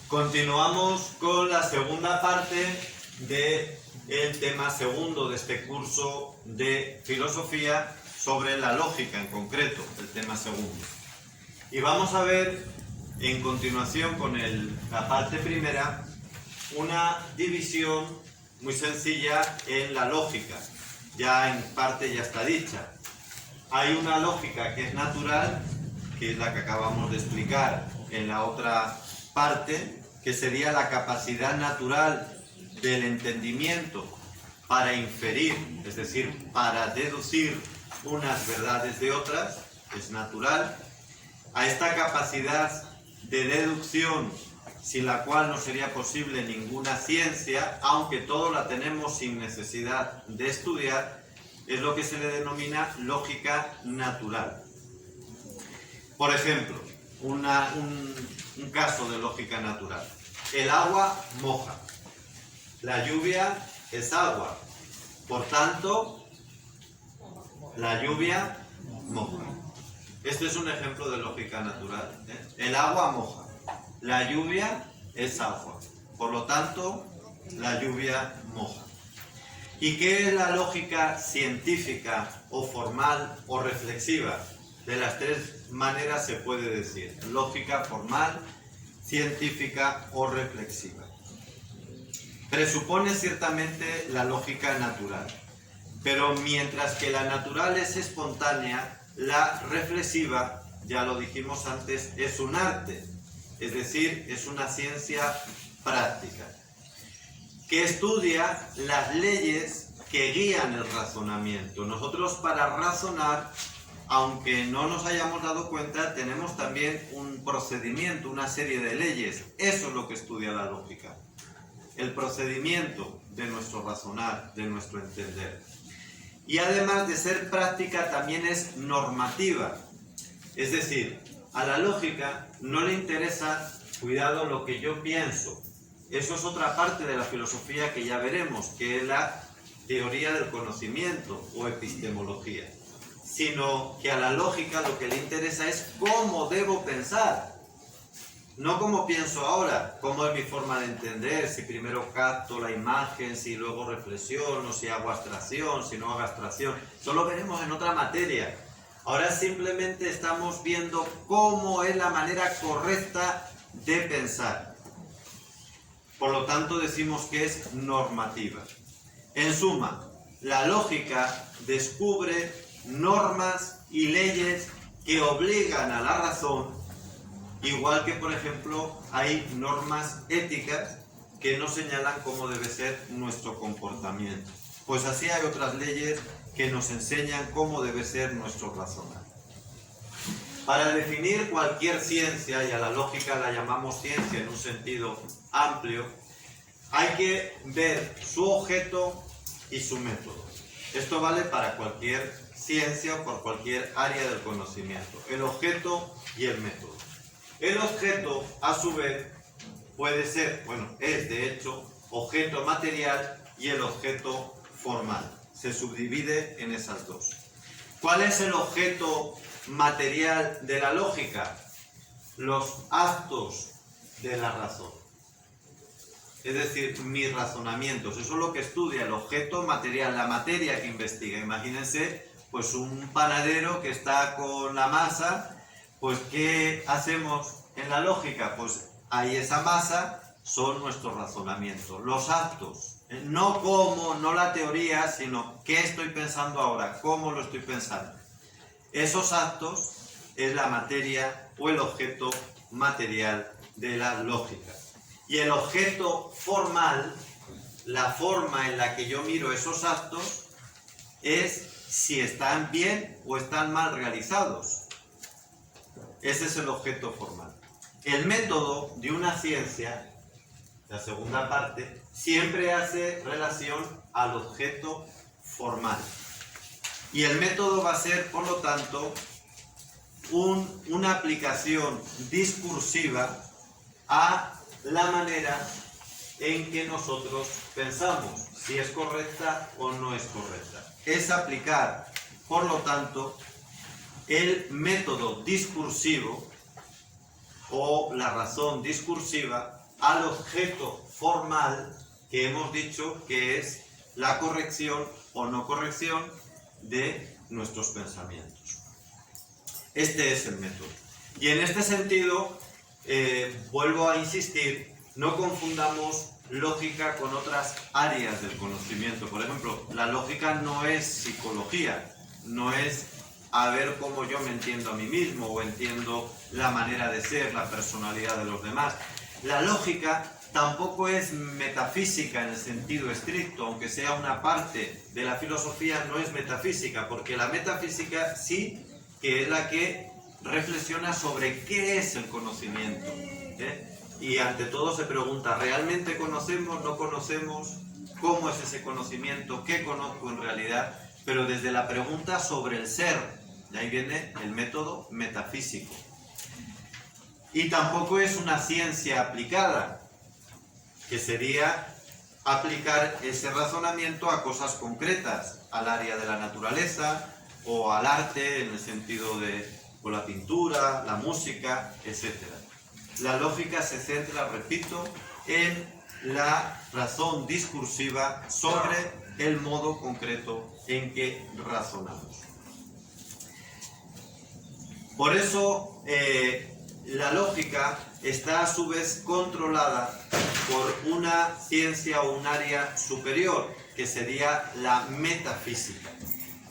Continuamos con la segunda parte del tema segundo de este curso de filosofía sobre la lógica en concreto, el tema segundo. Y vamos a ver en continuación con la parte primera una división muy sencilla en la lógica. Ya en parte ya está dicha. Hay una lógica que es natural, que es la que acabamos de explicar en la otra parte, que sería la capacidad natural del entendimiento para inferir, es decir, para deducir unas verdades de otras, es natural. A esta capacidad de deducción, sin la cual no sería posible ninguna ciencia, aunque todo la tenemos sin necesidad de estudiar, es lo que se le denomina lógica natural. Por ejemplo, un caso de lógica natural. El agua moja. La lluvia es agua. Por tanto, la lluvia moja. Este es un ejemplo de lógica natural. El agua moja. La lluvia es agua. Por lo tanto, la lluvia moja. ¿Y qué es la lógica científica o formal o reflexiva? De las tres maneras se puede decir: lógica formal, científica o reflexiva. Presupone ciertamente la lógica natural, pero mientras que la natural es espontánea, la reflexiva, ya lo dijimos antes, es un arte, es decir, es una ciencia práctica, que estudia las leyes que guían el razonamiento. Nosotros, para razonar, aunque no nos hayamos dado cuenta, tenemos también un procedimiento, una serie de leyes. Eso es lo que estudia la lógica. El procedimiento de nuestro razonar, de nuestro entender. Y además de ser práctica, también es normativa. Es decir, a la lógica no le interesa, cuidado, lo que yo pienso. Eso es otra parte de la filosofía que ya veremos, que es la teoría del conocimiento o epistemología. Sino que a la lógica lo que le interesa es cómo debo pensar. No cómo pienso ahora, cómo es mi forma de entender, si primero capto la imagen, si luego reflexiono, si hago abstracción, si no hago abstracción. Eso lo veremos en otra materia. Ahora simplemente estamos viendo cómo es la manera correcta de pensar. Por lo tanto, decimos que es normativa. En suma, la lógica descubre normas y leyes que obligan a la razón, igual que, por ejemplo, hay normas éticas que nos señalan cómo debe ser nuestro comportamiento. Pues así hay otras leyes que nos enseñan cómo debe ser nuestro razonar. Para definir cualquier ciencia, y a la lógica la llamamos ciencia en un sentido amplio, hay que ver su objeto y su método. Esto vale para cualquier ciencia o por cualquier área del conocimiento. El objeto y el método. El objeto, a su vez, puede ser, es de hecho, objeto material y el objeto formal. Se subdivide en esas dos. ¿Cuál es el objeto material de la lógica? Los actos de la razón. Es decir, mis razonamientos. Eso es lo que estudia el objeto material, la materia que investiga. Imagínense, pues un panadero que está con la masa, pues ¿qué hacemos en la lógica? Pues ahí esa masa son nuestros razonamientos, los actos. No cómo, no la teoría, sino qué estoy pensando ahora, cómo lo estoy pensando. Esos actos es la materia o el objeto material de la lógica. Y el objeto formal, la forma en la que yo miro esos actos, es si están bien o están mal realizados. Ese es el objeto formal. El método de una ciencia, la segunda parte, siempre hace relación al objeto formal. Y el método va a ser, por lo tanto, una aplicación discursiva a la manera en que nosotros pensamos, si es correcta o no es correcta. Es aplicar, por lo tanto, el método discursivo o la razón discursiva al objeto formal que hemos dicho que es la corrección o no corrección de nuestros pensamientos. Este es el método. Y en este sentido, vuelvo a insistir, no confundamos lógica con otras áreas del conocimiento. Por ejemplo, la lógica no es psicología, no es a ver cómo yo me entiendo a mí mismo o entiendo la manera de ser, la personalidad de los demás. La lógica tampoco es metafísica en el sentido estricto, aunque sea una parte de la filosofía, no es metafísica, porque la metafísica sí que es la que reflexiona sobre qué es el conocimiento, y ante todo se pregunta, ¿realmente conocemos, no conocemos? ¿Cómo es ese conocimiento? ¿Qué conozco en realidad? Pero desde la pregunta sobre el ser, de ahí viene el método metafísico. Y tampoco es una ciencia aplicada, que sería aplicar ese razonamiento a cosas concretas, al área de la naturaleza o al arte en el sentido de la pintura, la música, etc. La lógica se centra, repito, en la razón discursiva sobre el modo concreto en que razonamos. Por eso, la lógica está a su vez controlada por una ciencia o un área superior, que sería la metafísica,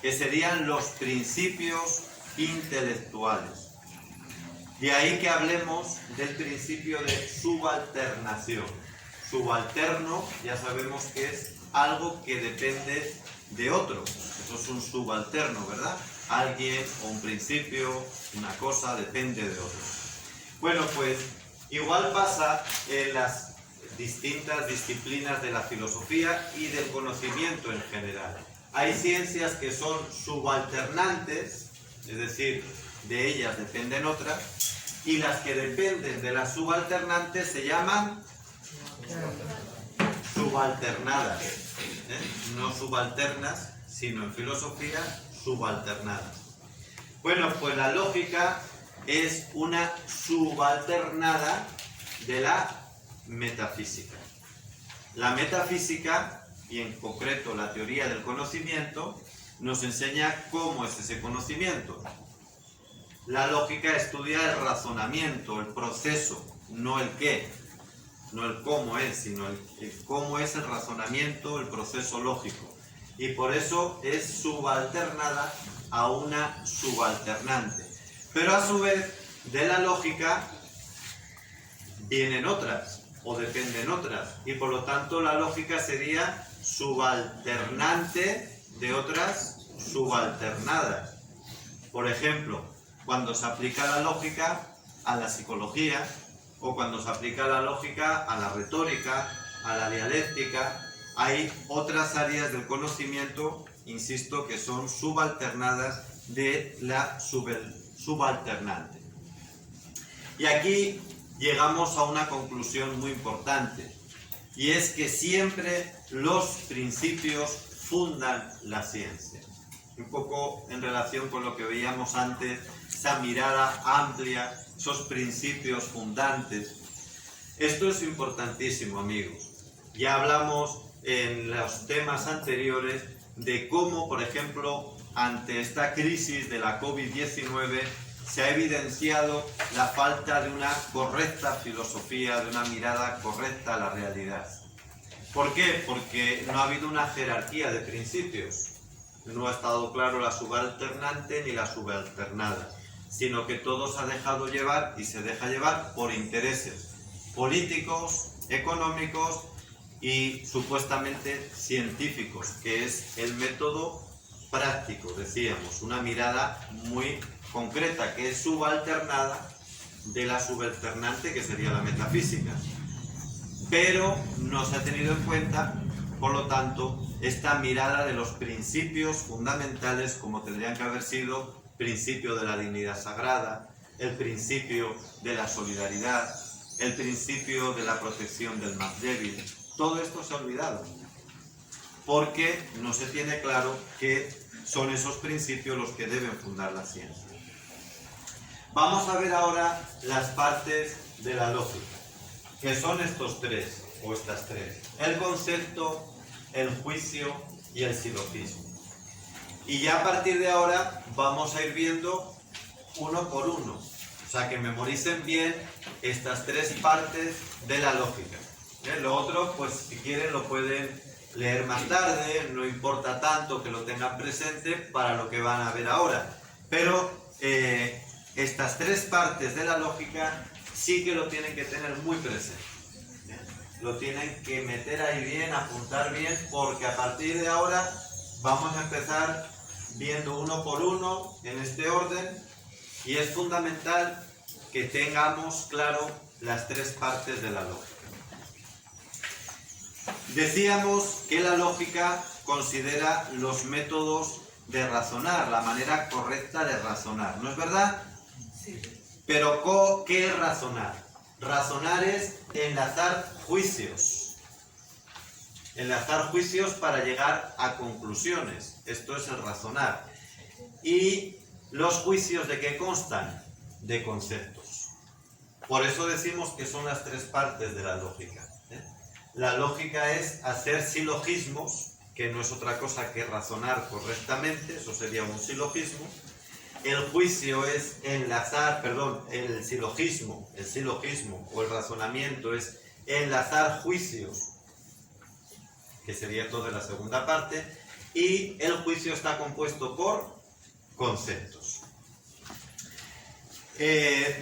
que serían los principios intelectuales. De ahí que hablemos del principio de subalternación. Subalterno, ya sabemos que es algo que depende de otro. Eso es un subalterno, ¿verdad? Alguien o un principio, una cosa, depende de otro. Bueno, pues igual pasa en las distintas disciplinas de la filosofía y del conocimiento en general. Hay ciencias que son subalternantes, es decir, de ellas dependen otras, y las que dependen de las subalternantes se llaman subalternadas, no subalternas, sino en filosofía subalternadas. Bueno, pues la lógica es una subalternada de la metafísica. La metafísica, y en concreto la teoría del conocimiento, nos enseña cómo es ese conocimiento. La lógica estudia el razonamiento, el proceso, no el qué, no el cómo es, sino el cómo es el razonamiento, el proceso lógico. Y por eso es subalternada a una subalternante. Pero a su vez, de la lógica vienen otras, o dependen otras. Y por lo tanto la lógica sería subalternante de otras subalternadas. Por ejemplo, cuando se aplica la lógica a la psicología, o cuando se aplica la lógica a la retórica, a la dialéctica, hay otras áreas del conocimiento, insisto, que son subalternadas de la subalternante. Y aquí llegamos a una conclusión muy importante, y es que siempre los principios fundan la ciencia. Un poco en relación con lo que veíamos antes, esa mirada amplia, esos principios fundantes. Esto es importantísimo, amigos. Ya hablamos en los temas anteriores de cómo, por ejemplo, ante esta crisis de la COVID-19 se ha evidenciado la falta de una correcta filosofía, de una mirada correcta a la realidad. ¿Por qué? Porque no ha habido una jerarquía de principios. No ha estado claro la subalternante ni la subalternada, sino que todo se ha dejado llevar y se deja llevar por intereses políticos, económicos y supuestamente científicos, que es el método práctico, decíamos, una mirada muy concreta que es subalternada de la subalternante, que sería la metafísica. Pero no se ha tenido en cuenta, por lo tanto, esta mirada de los principios fundamentales, como tendrían que haber sido principio de la dignidad sagrada, el principio de la solidaridad, el principio de la protección del más débil. Todo esto se ha olvidado, porque no se tiene claro que son esos principios los que deben fundar la ciencia. Vamos a ver ahora las partes de la lógica. que son estos tres, o estas tres: el concepto, el juicio y el silogismo. Y ya a partir de ahora vamos a ir viendo uno por uno. O sea, que memoricen bien estas tres partes de la lógica. Lo otro, pues si quieren lo pueden leer más tarde, no importa tanto que lo tengan presente para lo que van a ver ahora. Pero estas tres partes de la lógica sí que lo tienen que tener muy presente. Lo tienen que meter ahí bien, apuntar bien, porque a partir de ahora vamos a empezar viendo uno por uno en este orden, y es fundamental que tengamos claro las tres partes de la lógica. Decíamos que la lógica considera los métodos de razonar, la manera correcta de razonar, ¿no es verdad? Sí. Pero ¿qué es razonar? Razonar es enlazar juicios. Enlazar juicios para llegar a conclusiones. Esto es el razonar. ¿Y los juicios de qué constan? De conceptos. Por eso decimos que son las tres partes de la lógica. La lógica es hacer silogismos, que no es otra cosa que razonar correctamente, eso sería un silogismo. El juicio es enlazar, el silogismo o el razonamiento es enlazar juicios, que sería toda la segunda parte, y el juicio está compuesto por conceptos.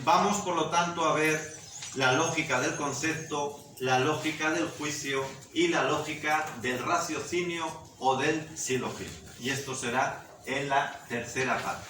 Vamos, por lo tanto, a ver la lógica del concepto, la lógica del juicio y la lógica del raciocinio o del silogismo. Y esto será en la tercera parte.